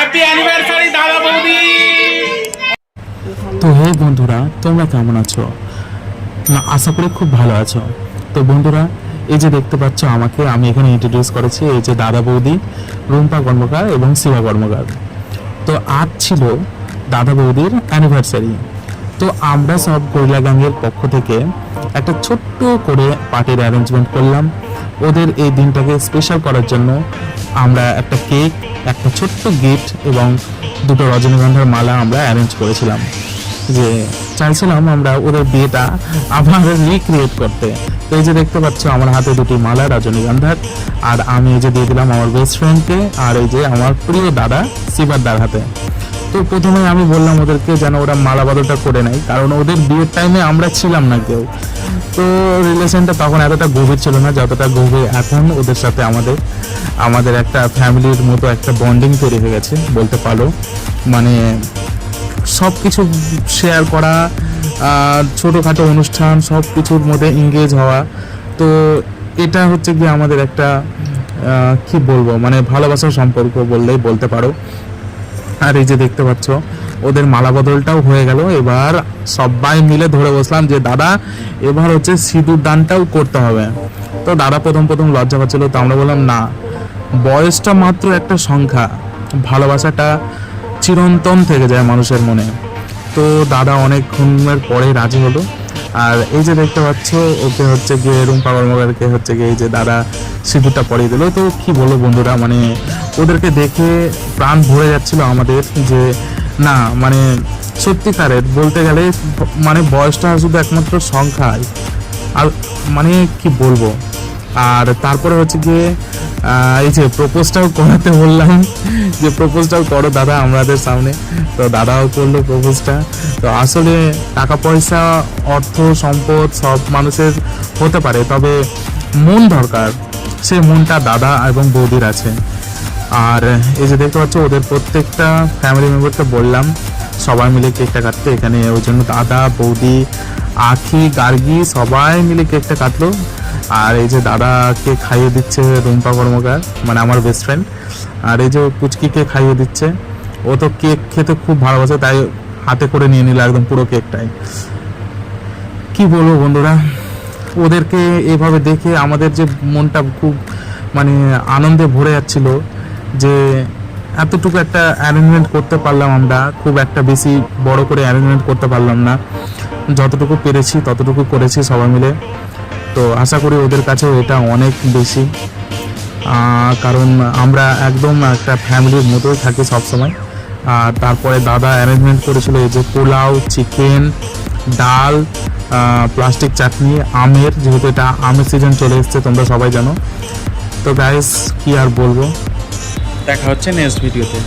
Happy anniversary দাদা বৌদি। তো হে বন্ধুরা, তোমরা কেমন আছো? না, আশা করি খুব ভালো আছো। তো বন্ধুরা, এই যে দেখতে পাচ্ছ আমাকে, আমি এখানে ইন্ট্রোডিউস করেছি, এই যে দাদা বৌদি, রুম্পা কর্মকার এবং শিবা কর্মকার। তো আজ ছিল দাদা বৌদির অ্যানিভার্সারি। তো আমরা সব কৈলা গ্যাংয়ের পক্ষ থেকে একটা ছোট্ট করে পার্টির অ্যারেঞ্জমেন্ট করলাম। ওদের এই দিনটাকে স্পেশাল করার জন্য আমরা একটা কেক, একটা ছোট্ট গিফট এবং দুটো রজনীগন্ধার মালা আমরা অ্যারেঞ্জ করেছিলাম। যে চাইছিলাম আমরা ওদের বিয়েটা আবার রিক্রিয়েট করতে। তো এই যে দেখতে পাচ্ছ আমার হাতে দুটি মালা রজনীগন্ধার, আর আমি এই যে দিয়ে দিলাম আমার বেস্ট ফ্রেন্ডকে, আর এই যে আমার প্রিয় দাদা শিবাদার হাতে। তো প্রথমে আমি বললাম ওদেরকে যেন ওরা মালা বদলটা করে নেয়, কারণ ওদের বিয়ের টাইমে আমরা ছিলাম না কেউ। তো রিলেশনটা তখন এতটা গভীর ছিল না যতটা গভীর এখন। ওদের সাথে আমাদের একটা ফ্যামিলির মতো একটা বন্ডিং তৈরি হয়ে গেছে বলতে পারো। মানে সব কিছু শেয়ার করা, ছোটোখাটো অনুষ্ঠান, সব কিছুর মধ্যে এঙ্গেজ হওয়া। তো এটা হচ্ছে কি আমাদের একটা কি বলবো, মানে ভালোবাসার সম্পর্ক বললেই বলতে পারো। আর এই যে দেখতে পাচ্ছ ওদের মালা বদলটাও হয়ে গেল। এবার সবাই মিলে ধরে বসলাম যে দাদা এবার হচ্ছে সিঁদুর দানটাও করতে হবে। তো দাদা প্রথম লজ্জা পাচ্ছিল, তো আমরা বললাম না, বয়সটা মাত্র একটা সংখ্যা, ভালোবাসাটা চিরন্তন থেকে যায় মানুষের মনে। তো দাদা অনেকক্ষণের পরে রাজি হলো। আর এই যে দেখতে পাচ্ছ ওকে হচ্ছে গিয়ে রুম্পা কর্মকারকে হচ্ছে গিয়ে এই যে দাদা সিঁদুরটা পরিয়ে দিল। তো কি বলবো বন্ধুরা, মানে ওদেরকে দেখে প্রাণ ভরে যাচ্ছিল আমাদের, যে না মানে সত্যিকারের বলতে গেলে মানে বয়সটা শুধু একমাত্র সংখ্যায়। আর মানে কি বলবো। আর তারপরে হচ্ছে গিয়ে এই যে প্রপোজটাও করাতে বললাম যে প্রপোজটাও করো দাদা আমাদের সামনে। তো দাদাও করলো প্রপোজটা। তো আসলে টাকা পয়সা, অর্থ সম্পদ সব মানুষের হতে পারে, তবে মন দরকার। সে মনটা দাদা এবং বৌদির আছে। আর এই যে দেখতে পাচ্ছ ওদের প্রত্যেকটা ফ্যামিলি মেম্বারকে বললাম সবাই মিলে কেকটা কাটতে। এখানে ওই জন্য দাদা, বৌদি, আখি, গার্গি সবাই মিলে কেকটা কাটলো। আর এই যে দাদাকে খাইয়ে দিচ্ছে রুম্পা কর্মকার, মানে আমার বেস্ট ফ্রেন্ড। আর এই যে পুচকিকে খাইয়ে দিচ্ছে। ও তো কেক খেতে খুব ভালোবাসে, তাই হাতে করে নিয়ে নিল একদম পুরো কেকটাই। কি বলবো বন্ধুরা, ওদেরকে এভাবে দেখে আমাদের যে মনটা খুব মানে আনন্দে ভরে যাচ্ছিল, যে এতটুকু একটা অ্যারেঞ্জমেন্ট করতে পারলাম আমরা। খুব একটা বেশি বড় করে অ্যারেঞ্জমেন্ট করতে পারলাম না, যতটুকু পেরেছি ততটুকু করেছি সবাই মিলে। তো আশা করি ওদের কাছেও এটা অনেক বেশি, কারণ আমরা একদম একটা ফ্যামিলির মতোই থাকি সবসময়। আর তারপরে দাদা অ্যারেঞ্জমেন্ট করেছিল এই যে পোলাও, চিকেন, ডাল, প্লাস্টিক চাটনি, আমের, যেহেতু এটা আমের সিজন চলে এসছে তোমরা সবাই জানো। তো গাইস কি আর বলবো, দেখা হচ্ছে নেক্সট ভিডিওতে।